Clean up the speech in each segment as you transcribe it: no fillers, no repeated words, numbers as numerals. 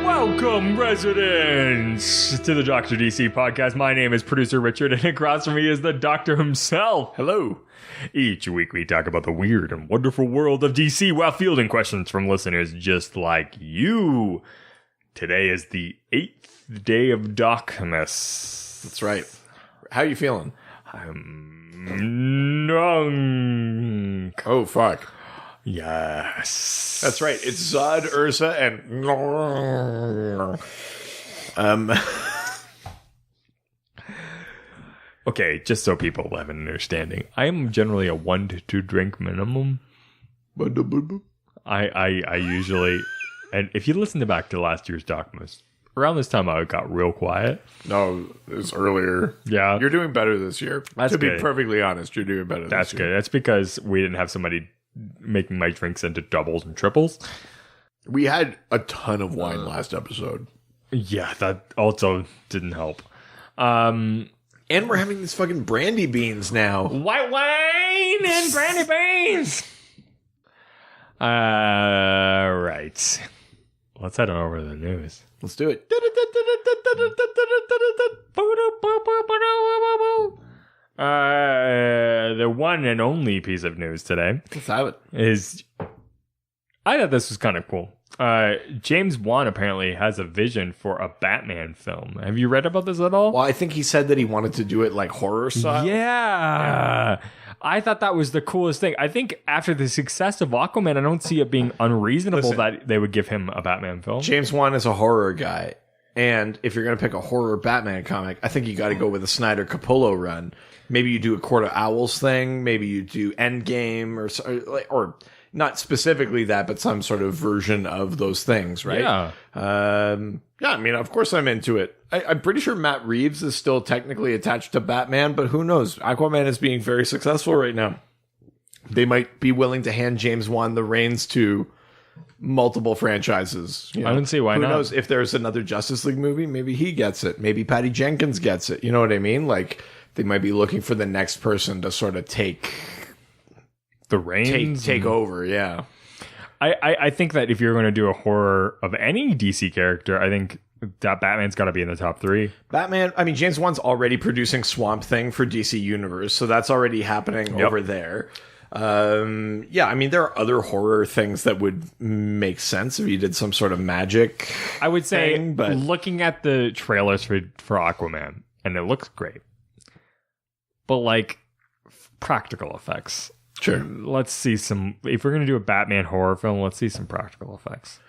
Welcome, residents, to the Dr. DC podcast. My name is producer Richard, and across from me is the Doctor himself. Hello. Each week we talk about the weird and wonderful world of DC while fielding questions from listeners just like you. Today is the 8th day of DocMas. That's right. How are you feeling? I'm drunk. Oh, fuck. Yes. That's right. It's Zod, Ursa, and... Okay, just so people have an understanding, I am generally a 1 to 2 drink minimum. I usually... And if you listen back to last year's DocMas, around this time I got real quiet. No, it was earlier. Yeah. You're doing better this year. That's to good. be perfectly honest, you're doing better That's this year. good. That's because we didn't have somebody making my drinks into doubles and triples. We had a ton of wine last episode. Yeah, that also didn't help. And we're having these fucking brandy beans now. White wine and brandy beans! Right. Let's head on over to the news. Let's do it. The one and only piece of news today Let's have it. is, I thought this was kind of cool. James Wan apparently has a vision for a Batman film. Have you read about this at all? Well, I think he said that he wanted to do it like horror style. Yeah. I thought that was the coolest thing. I think after the success of Aquaman, I don't see it being unreasonable that they would give him a Batman film. James Wan is a horror guy. And if you're going to pick a horror Batman comic, I think you got to go with a Snyder Capullo run. Maybe you do a Court of Owls thing. Maybe you do Endgame or not specifically that, but some sort of version of those things, right? Yeah. I mean, of course I'm into it. I'm pretty sure Matt Reeves is still technically attached to Batman, but who knows? Aquaman is being very successful right now. They might be willing to hand James Wan the reins to multiple franchises. You know? I don't see why not. Who knows? If there's another Justice League movie, maybe he gets it. Maybe Patty Jenkins gets it. You know what I mean? Like, they might be looking for the next person to sort of take The reins. take over. Yeah. I think that if you're going to do a horror of any DC character, I think that Batman's got to be in the top 3. Batman, I mean, James Wan's already producing Swamp Thing for DC Universe, so that's already happening over there. Yeah, I mean, there are other horror things that would make sense if you did some sort of magic. I would say, thing, but looking at the trailers for Aquaman, and it looks great, but like practical effects. Sure. Let's see some. If we're going to do a Batman horror film, let's see some practical effects.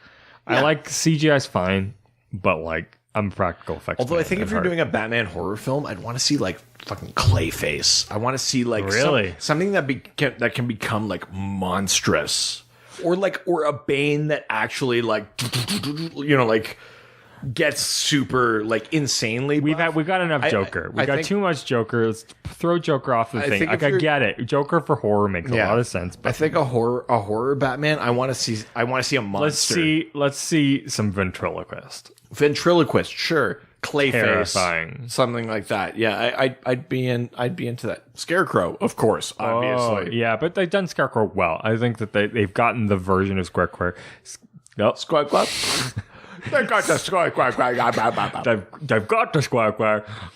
Yeah. I like CGI's fine, but like I'm a practical effects. Although I think if you're doing a Batman horror film, I'd want to see like fucking Clayface. I want to see like something that can become like monstrous, or a Bane that actually like like gets super like insanely. We've got enough Joker. We got too much Joker. Let's throw Joker off the thing. I get it. Joker for horror makes a lot of sense. But I think a horror Batman. I want to see a monster. Let's see some ventriloquist. Ventriloquist, sure. Clayface, Terrifying. something like that. Yeah, I'd be into that. Scarecrow, of course, obviously. Oh, yeah, but they've done Scarecrow well. I think that they've gotten the version of Scarecrow. Nope. Squawk. They've got the Squawk. They've got the Squawk,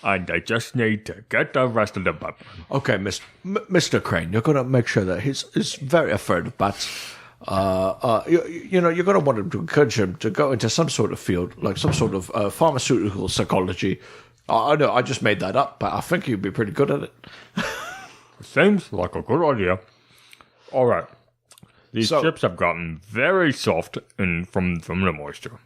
and they just need to get the rest of the Batman. Okay, Mr. Crane, you're gonna make sure that he's very afraid of bats. You're gonna want to encourage him to go into some sort of field, like some sort of pharmaceutical psychology. I know I just made that up, but I think he'd be pretty good at it. Seems like a good idea. All right, these chips have gotten very soft from the moisture.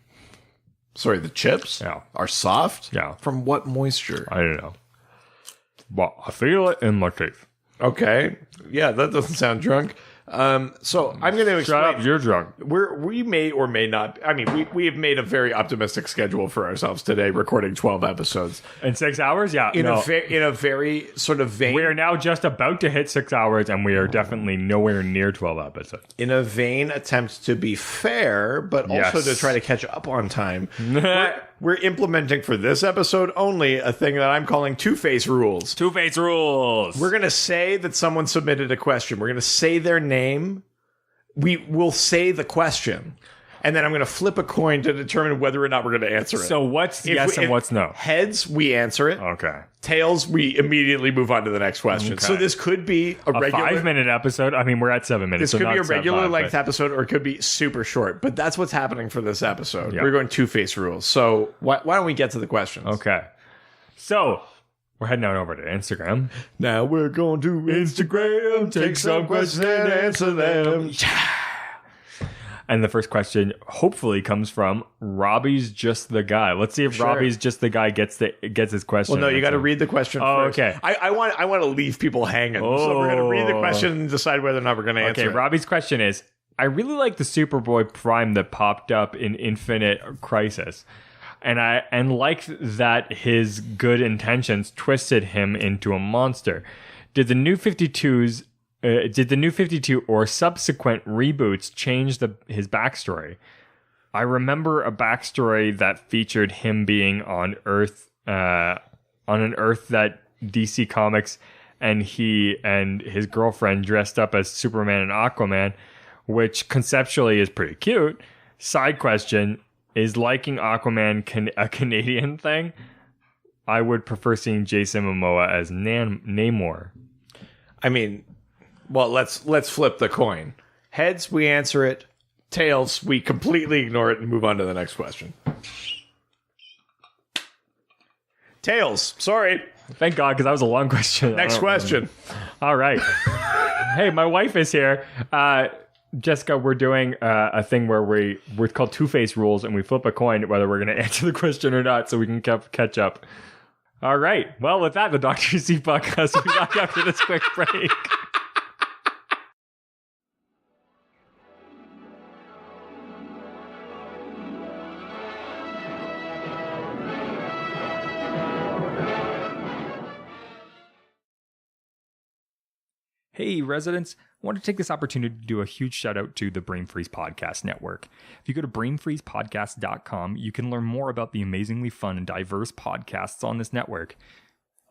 Sorry, the chips are soft? Yeah. From what moisture? I don't know. But I feel it in my teeth. Okay. Yeah, that doesn't sound drunk. So I'm going to explain. Shut up, you're drunk. We may or may not. I mean, we have made a very optimistic schedule for ourselves today, recording 12 episodes In 6 hours? Yeah. in a very sort of vein. We are now just about to hit 6 hours, and we are definitely nowhere near 12 episodes. In a vain attempt to be fair, but also to try to catch up on time. We're implementing for this episode only a thing that I'm calling two-face rules. Two-face rules. We're going to say that someone submitted a question. We're going to say their name. We will say the question. And then I'm going to flip a coin to determine whether or not we're going to answer it. So what's yes and what's no? Heads, we answer it. Okay. Tails, we immediately move on to the next question. Okay. So this could be a regular 5-minute episode. I mean, we're at 7 minutes. This could be a regular length episode, or it could be super short. But that's what's happening for this episode. Yep. We're going two-face rules. So why don't we get to the questions? Okay. So we're heading on over to Instagram. Now we're going to Instagram, take some questions and answer them. Yeah. And the first question hopefully comes from Robbie's Just the Guy. Let's see if Robbie's Just the Guy gets his question. Well, no, you got to read the question first. Okay. I want to leave people hanging. Oh. So we're going to read the question and decide whether or not we're going to answer it. Okay, Robbie's question is, I really like the Superboy Prime that popped up in Infinite Crisis. And like that his good intentions twisted him into a monster. Did the New 52 or subsequent reboots change his backstory? I remember a backstory that featured him being on Earth, on an Earth that DC Comics and he and his girlfriend dressed up as Superman and Aquaman, which conceptually is pretty cute. Side question, is liking Aquaman a Canadian thing? I would prefer seeing Jason Momoa as Namor. I mean... Well, let's flip the coin. Heads, we answer it. Tails, we completely ignore it and move on to the next question. Tails, sorry. Thank God, because that was a long question. Next question. All right. Hey, my wife is here. Jessica, we're doing a thing where we're called two-face rules, and we flip a coin whether we're going to answer the question or not, so we can catch up. All right. Well, with that, the Dr. DC podcast will be back after this quick break. Hey, residents. I want to take this opportunity to do a huge shout out to the Brain Freeze Podcast Network. If you go to brainfreezepodcast.com, you can learn more about the amazingly fun and diverse podcasts on this network.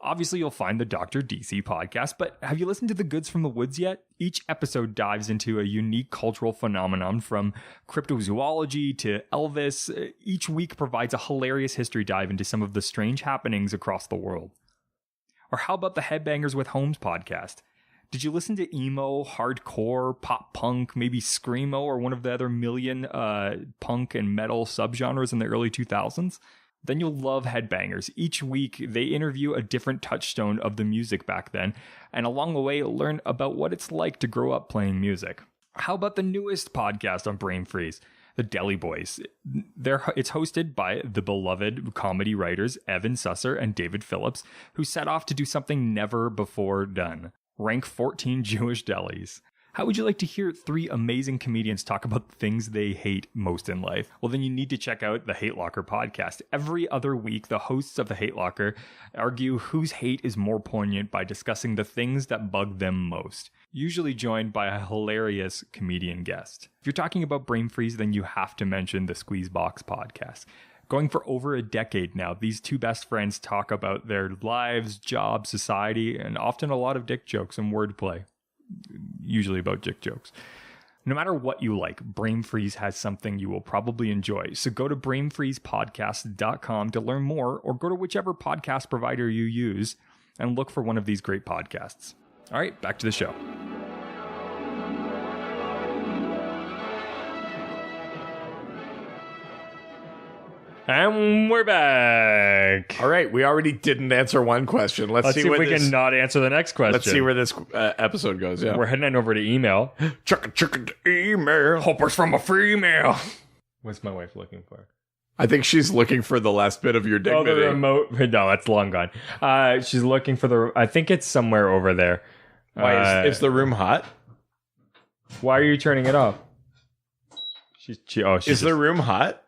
Obviously, you'll find the Dr. DC podcast, but have you listened to The Goods from the Woods yet? Each episode dives into a unique cultural phenomenon from cryptozoology to Elvis. Each week provides a hilarious history dive into some of the strange happenings across the world. Or how about the Headbangers with Holmes podcast? Did you listen to emo, hardcore, pop punk, maybe screamo, or one of the other million punk and metal subgenres in the early 2000s? Then you'll love Headbangers. Each week, they interview a different touchstone of the music back then, and along the way, you'll learn about what it's like to grow up playing music. How about the newest podcast on Brain Freeze, The Deli Boys? It's hosted by the beloved comedy writers Evan Susser and David Phillips, who set off to do something never before done. Rank 14 Jewish delis. How would you like to hear 3 amazing comedians talk about the things they hate most in life? Well, then you need to check out the Hate Locker podcast. Every other week, the hosts of the Hate Locker argue whose hate is more poignant by discussing the things that bug them most, usually joined by a hilarious comedian guest. If you're talking about brain freeze, then you have to mention the Squeezebox podcast. Going for over a decade now, these two best friends talk about their lives, jobs, society, and often a lot of dick jokes and wordplay. Usually about dick jokes. No matter what you like, Brain Freeze has something you will probably enjoy. So go to brainfreezepodcast.com to learn more, or go to whichever podcast provider you use and look for one of these great podcasts. All right, back to the show. And we're back. All right, we already didn't answer one question. Let's see if we can not answer the next question. Let's see where this episode goes. Yeah, we're heading on over to email. Check email. Hopers from a female. What's my wife looking for? I think she's looking for the last bit of your dignity. Oh, the remote. No, that's long gone. She's looking for I think it's somewhere over there. Why is the room hot? Why are you turning it off? Is the room hot?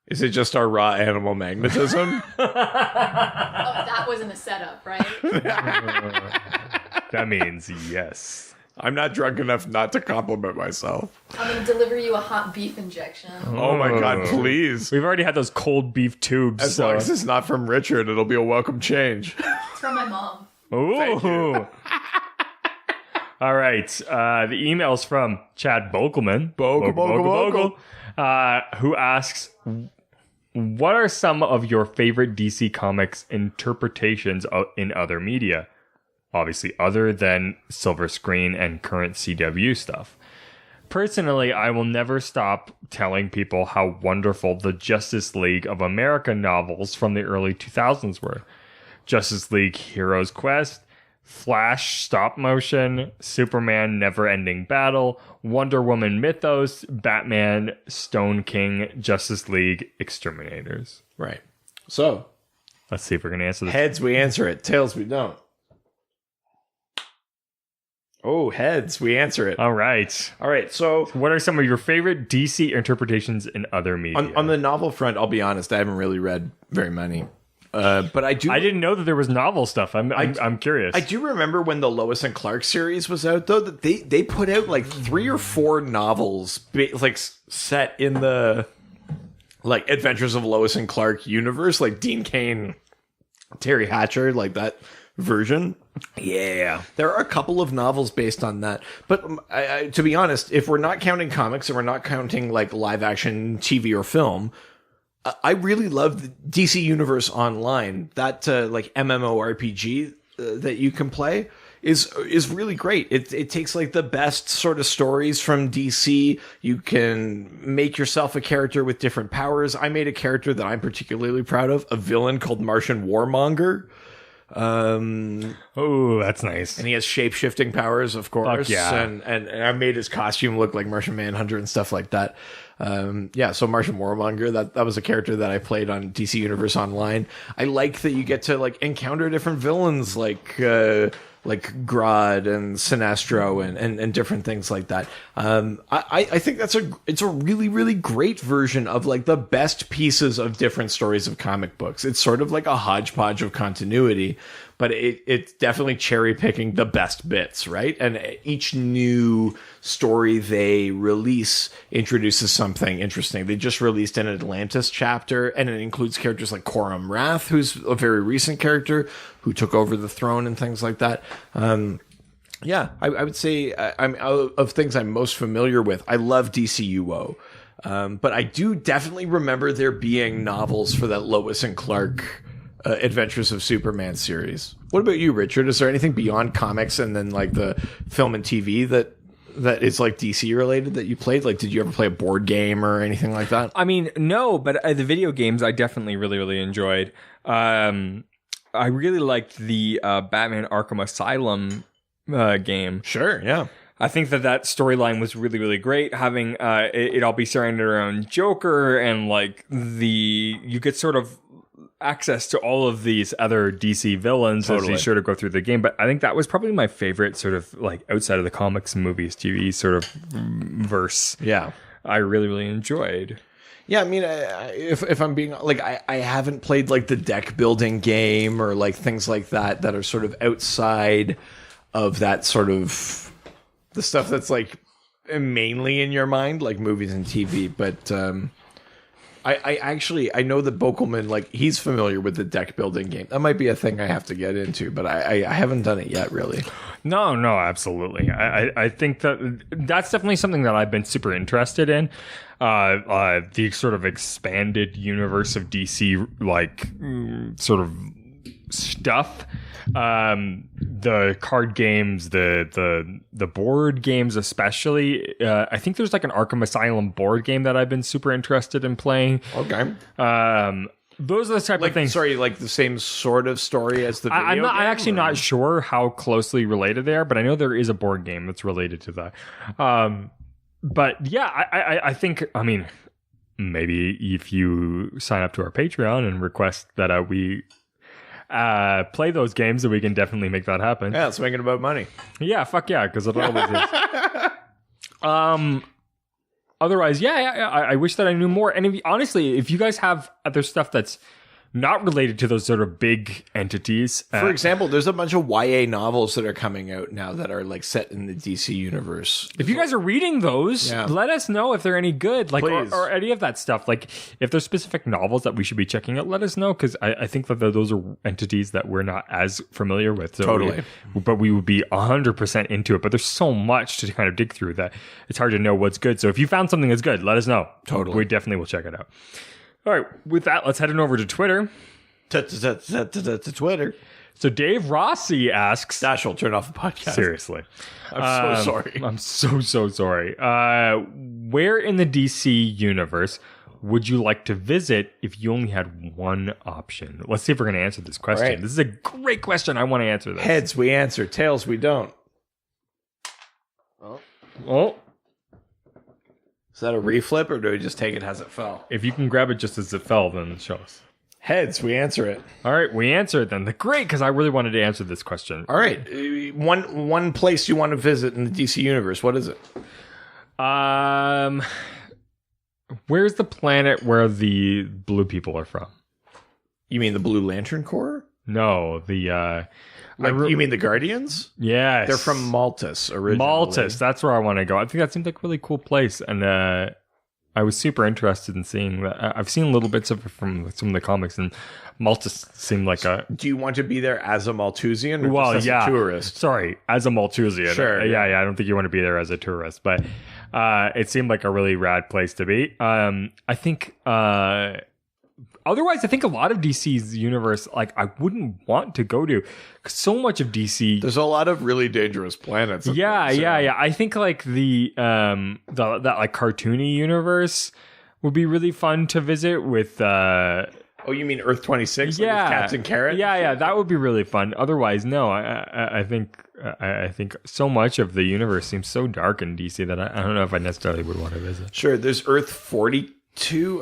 Is it just our raw animal magnetism? Oh, that wasn't a setup, right? That means yes. I'm not drunk enough not to compliment myself. I'm going to deliver you a hot beef injection. Oh my God, please. We've already had those cold beef tubes. As long as it's not from Richard, it'll be a welcome change. It's from my mom. Ooh. All right. The email's from Chad Bokelman. Bokel. Who asks, what are some of your favorite DC Comics interpretations in other media? Obviously, other than Silver Screen and current CW stuff. Personally, I will never stop telling people how wonderful the Justice League of America novels from the early 2000s were. Justice League Heroes Quest, Flash Stop Motion, Superman Never Ending Battle, Wonder Woman Mythos, Batman Stone King, Justice League Exterminators. Right. So, let's see if we're going to answer this. Heads, we answer it. Tails, we don't. Oh, heads, we answer it. All right. So, what are some of your favorite DC interpretations in other media? On the novel front, I'll be honest, I haven't really read very many. But I didn't know that there was novel stuff. I'm curious. I do remember when the Lois and Clark series was out, though, that they put out like 3 or 4 novels like set in the like Adventures of Lois and Clark universe, like Dean Cain, Terry Hatcher, like that version. Yeah, there are a couple of novels based on that. But to be honest, if we're not counting comics and we're not counting like live action TV or film, I really love the DC Universe Online. That like MMORPG that you can play is really great. It takes like the best sort of stories from DC. You can make yourself a character with different powers. I made a character that I'm particularly proud of, a villain called Martian Warmonger. Oh, that's nice. And he has shape-shifting powers, of course. Fuck yeah. And I made his costume look like Martian Manhunter and stuff like that. So Martian Warmonger, that was a character that I played on DC Universe Online. I like that you get to like encounter different villains like Grodd and Sinestro and different things like that. I think it's a really, really great version of like the best pieces of different stories of comic books. It's sort of like a hodgepodge of continuity, but it's definitely cherry picking the best bits, right? And each new story they release introduces something interesting. They just released an Atlantis chapter, and it includes characters like Coram Wrath, who's a very recent character who took over the throne and things like that. I would say I'm of things I'm most familiar with. I love DCUO. But I do definitely remember there being novels for that Lois and Clark Adventures of Superman series. What about you, Richard? Is there anything beyond comics and then like the film and TV that is like DC related that you played? Like, did you ever play a board game or anything like that? I mean, no, but the video games I definitely really, really enjoyed. I really liked the Batman Arkham Asylum game. Sure, yeah. I think that storyline was really, really great. Having it all be surrounded around Joker and like you get sort of access to all of these other DC villains as you sort of go through the game. But I think that was probably my favorite sort of like outside of the comics, movies, TV sort of verse. Yeah. I really, really enjoyed. Yeah, I mean, if I'm being like, I haven't played like the deck building game or like things like that are sort of outside of that sort of the stuff that's like mainly in your mind, like movies and TV. But I know that Bokelman, like he's familiar with the deck building game. That might be a thing I have to get into, but I haven't done it yet, really. No, absolutely. I think that's definitely something that I've been super interested in. The sort of expanded universe of DC, like sort of stuff. The card games, the board games, especially. I think there's like an Arkham Asylum board game that I've been super interested in playing. Okay. Those are the type of things. Sorry, like the same sort of story as the video I'm game? actually not sure how closely related they are, but I know there is a board game that's related to that. But yeah, I think, I mean, maybe if you sign up to our Patreon and request that we play those games, then we can definitely make that happen. Yeah, let's make it about money. Yeah, fuck yeah, because it always is. Otherwise, I wish that I knew more. And honestly, if you guys have other stuff that's not related to those sort of big entities. For example, there's a bunch of YA novels that are coming out now that are like set in the DC universe. If you guys are reading those, let us know if they're any good, like or any of that stuff. Like if there's specific novels that we should be checking out, let us know, because I think that those are entities that we're not as familiar with. So totally. But we would be 100% into it. But there's so much to kind of dig through that it's hard to know what's good. So if you found something that's good, let us know. Totally. We definitely will check it out. All right, with that, let's head on over to Twitter. Twitter. So Dave Rossi asks... Dash will turn off the podcast. Seriously. I'm so sorry. I'm so sorry. Where in the DC universe would you like to visit if you only had one option? Let's see if we're going to answer this question. Right. This is a great question. I want to answer this. Heads, we answer. Tails, we don't. Oh. Is that a reflip, or do we just take it as it fell? If you can grab it just as it fell, then show us. Heads, we answer it. All right, we answer it then. Great, because I really wanted to answer this question. All right. One place you want to visit in the DC universe. What is it? Where's the planet where the blue people are from? You mean the Blue Lantern Corps? No, the... you mean the Guardians? Yes. They're from Maltus originally. Maltus, that's where I want to go. I think that seems like a really cool place. And I was super interested in seeing that. I've seen little bits of it from some of the comics, and Maltus seemed like a... Do you want to be there as a Malthusian or just as a tourist? Sorry, as a Malthusian. Sure. Yeah, I don't think you want to be there as a tourist. But it seemed like a really rad place to be. I think... Otherwise, I think a lot of DC's universe, like, I wouldn't want to go to. 'Cause so much of DC... There's a lot of really dangerous planets. Yeah. I think, like, that like, cartoony universe would be really fun to visit with... Oh, you mean Earth 26? Yeah. Like with Captain Carrot? Yeah, that would be really fun. Otherwise, no. I think so much of the universe seems so dark in DC that I don't know if I necessarily would want to visit. Sure, there's Earth 42.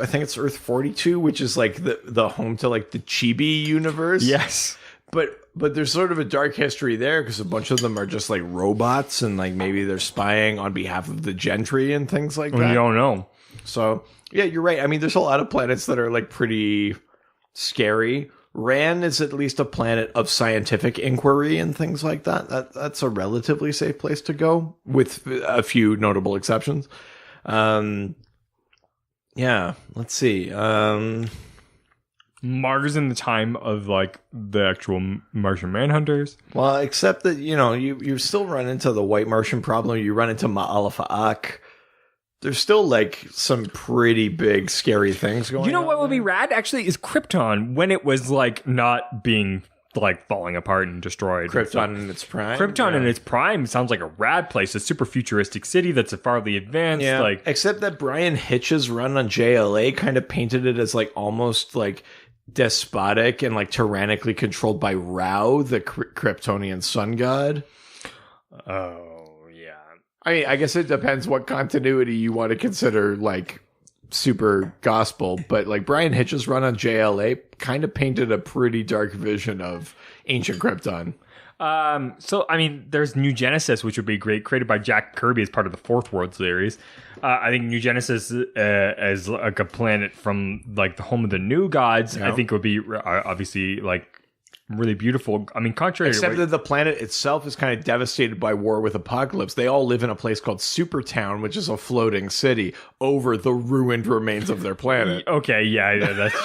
I think it's Earth 42, which is like the home to like the Chibi universe. Yes. But there's sort of a dark history there because a bunch of them are just like robots, and like maybe they're spying on behalf of the gentry and things like that. You don't know. So, yeah, you're right. I mean, there's a lot of planets that are like pretty scary. Ran is at least a planet of scientific inquiry and things like that. That's a relatively safe place to go, with a few notable exceptions. Yeah, let's see. Mars in the time of like the actual Martian Manhunters. Well, except that, you still run into the White Martian problem. You run into Ma'alafa'ak. There's still like some pretty big scary things going on. You know what would be rad actually is Krypton, when it was like not being like falling apart and destroyed. Krypton in its prime. Krypton in its prime sounds like a rad place, a super futuristic city that's farly advanced. Yeah, like, except that Brian Hitch's run on JLA kind of painted it as like almost like despotic and like tyrannically controlled by Rao, the Kryptonian sun god. Oh, yeah. I mean, I guess it depends what continuity you want to consider like super gospel, but like Brian Hitch's run on JLA kind of painted a pretty dark vision of ancient Krypton. So I mean, there's New Genesis, which would be great, created by Jack Kirby as part of the Fourth World series. I think New Genesis as like a planet from like the home of the New Gods. Yeah. I think would be obviously like really beautiful. I mean, contrary Except to that the planet itself is kind of devastated by war with apocalypse. They all live in a place called Supertown, which is a floating city over the ruined remains of their planet. Okay, yeah, that's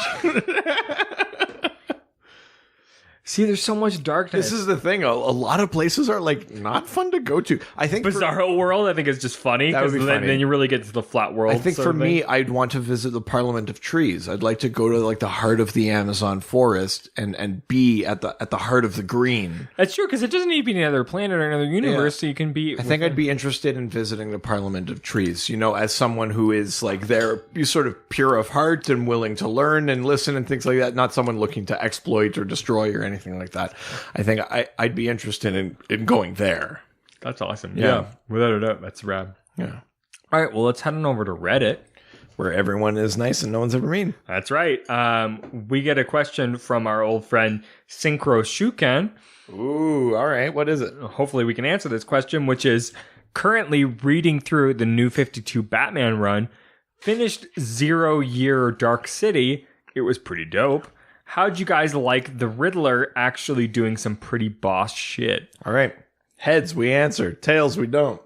See, there's so much darkness. This is the thing. A lot of places are like not fun to go to. I think Bizarro World, I think, is just funny. That would be funny. Then you really get to the flat world. I think for me, I'd want to visit the Parliament of Trees. I'd like to go to like the heart of the Amazon forest and be at the heart of the green. That's true, because it doesn't need to be another planet or another universe, so you can be... I think I'd be interested in visiting the Parliament of Trees, as someone who is like there, you sort of pure of heart and willing to learn and listen and things like that, not someone looking to exploit or destroy or anything like that. I think I'd be interested in going there. That's awesome. Yeah. Without a doubt, that's rad. Yeah. All right, well, let's head on over to Reddit. Where everyone is nice and no one's ever mean. That's right. We get a question from our old friend Synchro Shuken. Ooh, all right. What is it? Hopefully we can answer this question, which is, currently reading through the New 52 Batman run, finished 0 Year Dark City. It was pretty dope. How'd you guys like the Riddler actually doing some pretty boss shit? All right. Heads, we answer. Tails, we don't.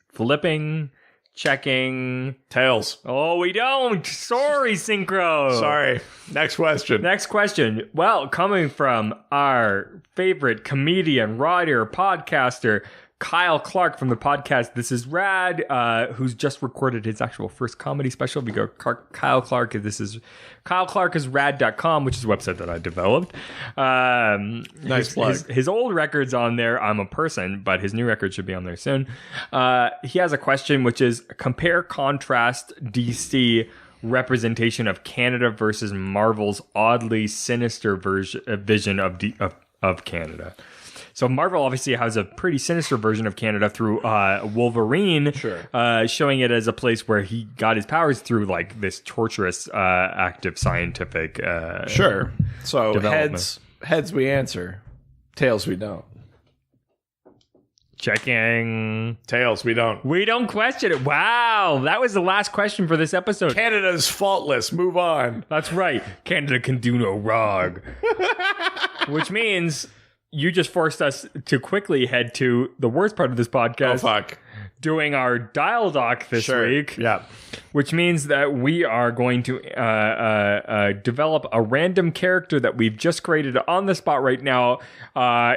Flipping, checking. Tails. Oh, we don't. Sorry, Synchro. Sorry. Next question. Next question. Well, coming from our favorite comedian, writer, podcaster, Kyle Clark from the podcast This Is Rad, who's just recorded his actual first comedy special. We go Kyle Clark. Kyle Clark is rad.com, which is a website that I developed. Nice plug. His old record's on there. I'm a person, but his new record should be on there soon. He has a question, which is compare, contrast DC representation of Canada versus Marvel's oddly sinister vision of Canada. So Marvel obviously has a pretty sinister version of Canada through Wolverine, showing it as a place where he got his powers through like this torturous, active scientific. So heads we answer, tails we don't. Checking. Tails we don't. We don't question it. Wow, that was the last question for this episode. Canada's faultless. Move on. That's right. Canada can do no wrong. Which means you just forced us to quickly head to the worst part of this podcast. Oh, fuck. Doing our dial doc this week. Yeah. Which means that we are going to develop a random character that we've just created on the spot right now,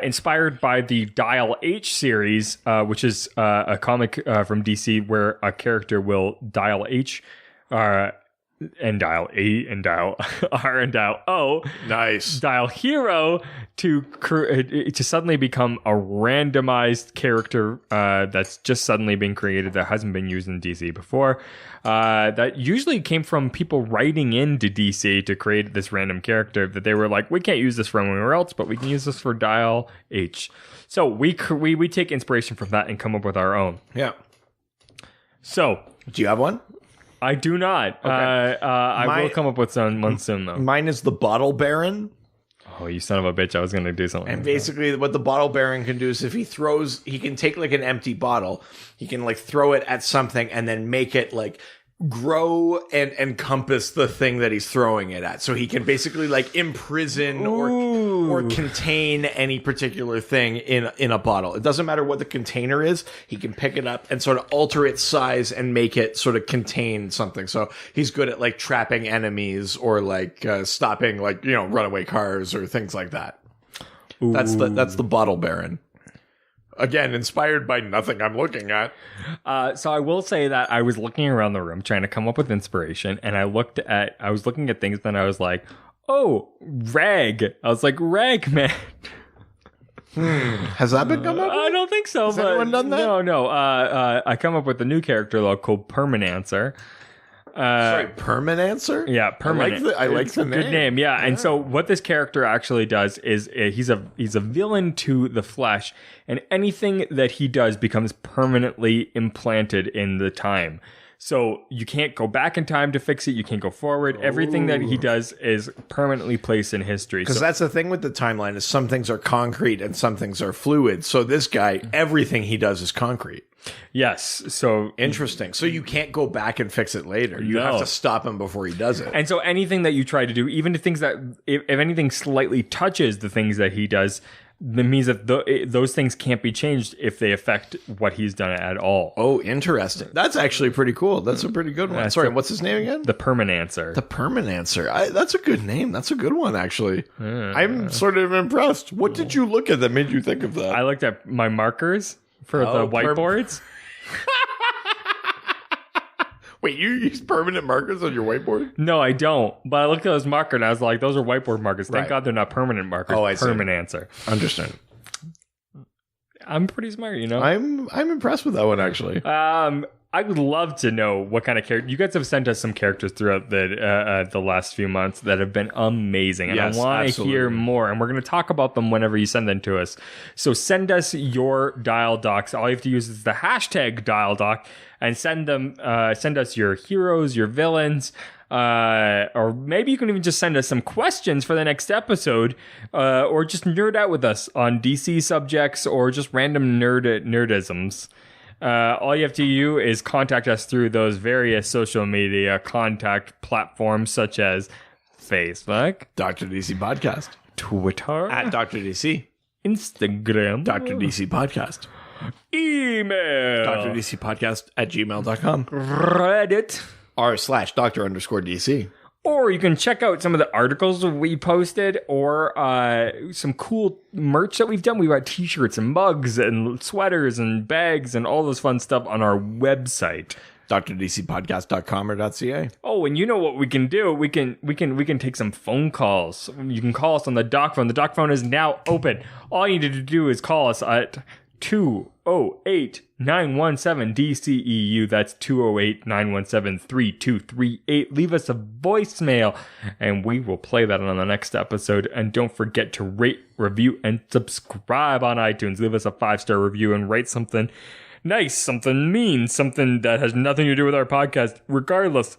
inspired by the Dial H series, which is a comic from DC where a character will dial H, and dial A and dial R and dial O. Nice. Dial hero to suddenly become a randomized character that's just suddenly been created that hasn't been used in DC before. That usually came from people writing into DC to create this random character that they were like, we can't use this for anywhere else, but we can use this for Dial H. So we take inspiration from that and come up with our own. Yeah. So, do you have one? I do not. Okay. I will come up with one soon, though. Mine is the Bottle Baron. Oh, you son of a bitch. I was going to do something. And basically what the Bottle Baron can do is if he can take like an empty bottle, he can like throw it at something and then make it like grow and encompass the thing that he's throwing it at. So he can basically like imprison or contain any particular thing in a bottle. It doesn't matter what the container is. He can pick it up and sort of alter its size and make it sort of contain something. So he's good at like trapping enemies or like stopping like, runaway cars or things like that. Ooh. That's the Bottle Baron. Again, inspired by nothing I'm looking at. So I will say that I was looking around the room trying to come up with inspiration, and I was looking at things, then I was like, oh, rag. I was like, rag man. Has that been come up with? I don't think so. Has anyone done that? No. I come up with a new character though called Permanancer. Sorry, Permanancer? Yeah, Permanancer. I like the name. Good name, yeah. And so what this character actually does is he's a villain to the flesh, and anything that he does becomes permanently implanted in the time. So you can't go back in time to fix it. You can't go forward. Everything that he does is permanently placed in history. Because that's the thing with the timeline is some things are concrete and some things are fluid. So this guy, everything he does is concrete. Yes. So interesting. So you can't go back and fix it later. You have to stop him before he does it. And so anything that you try to do, even the things that, if anything slightly touches the things that he does, that means that those things can't be changed if they affect what he's done at all. Oh, interesting. That's actually pretty cool. That's a pretty good one. Sorry, what's his name again? The Permanancer. The Permanancer. That's a good name. That's a good one, actually. I'm sort of impressed. What did you look at that made you think of that? I looked at my markers for the whiteboards. Wait, you use permanent markers on your whiteboard? No, I don't. But I looked at those markers and I was like, those are whiteboard markers. Thank God they're not permanent markers. Oh, I see. Permanancer. Understand. I'm pretty smart, I'm impressed with that one, actually. I would love to know what kind of character. You guys have sent us some characters throughout the last few months that have been amazing, and yes, I want to hear more. And we're going to talk about them whenever you send them to us. So send us your dial docs. All you have to use is the hashtag dial doc, and send us your heroes, your villains. Or maybe you can even just send us some questions for the next episode, or just nerd out with us on DC subjects or just random nerdisms. All you have to do is contact us through those various social media contact platforms such as Facebook, Dr. DC Podcast. Twitter, At Dr. DC. Instagram, Dr. DC Podcast. email, DrDCPodcast@gmail.com. Reddit, r/Dr_DC. or you can check out some of the articles we posted or some cool merch that we've done. We've got t-shirts and mugs and sweaters and bags and all this fun stuff on our website. DrDCPodcast.com or .ca. Oh, and you know what we can do? We can take some phone calls. You can call us on the doc phone. The doc phone is now open. All you need to do is call us at 208-917-DCEU. That's 208-917-3238. Leave us a voicemail, and we will play that on the next episode. And don't forget to rate, review, and subscribe on iTunes. Leave us a 5-star review and write something nice, something mean, something that has nothing to do with our podcast. Regardless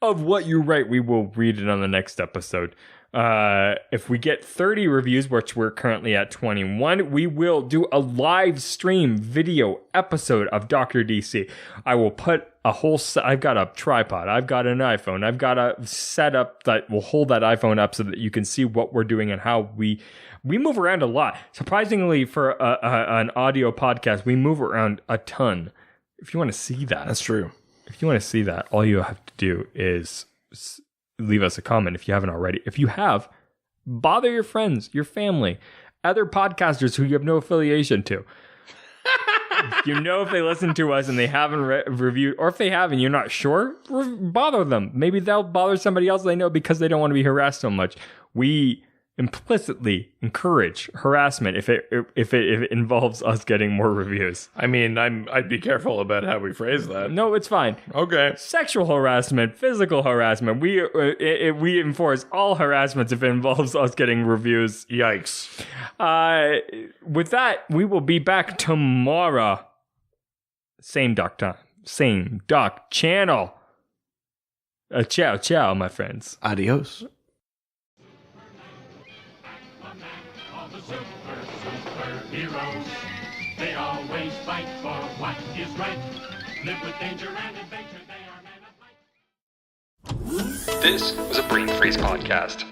of what you write, we will read it on the next episode. If we get 30 reviews, which we're currently at 21, we will do a live stream video episode of Dr. DC. I will put a whole I've got a tripod, I've got an iPhone, I've got a setup that will hold that iPhone up so that you can see what we're doing and how we move around a lot. Surprisingly, for an audio podcast, we move around a ton. If you want to see that, That's true. if you want to see that, all you have to do is leave us a comment if you haven't already. If you have, bother your friends, your family, other podcasters who you have no affiliation to. You know, if they listen to us and they haven't reviewed, or if they have and you're not sure, bother them. Maybe they'll bother somebody else they know because they don't want to be harassed so much. We implicitly encourage harassment if it involves us getting more reviews. I mean, I'd be careful about how we phrase that. No, it's fine. Okay. Sexual harassment, physical harassment. We enforce all harassments if it involves us getting reviews. Yikes. With that, we will be back tomorrow. Same doc time, same doc channel. Ciao, my friends. Adios. Heroes, they always fight for what is right. Live with danger and adventure, they are men of might. This was a Brain Freeze podcast.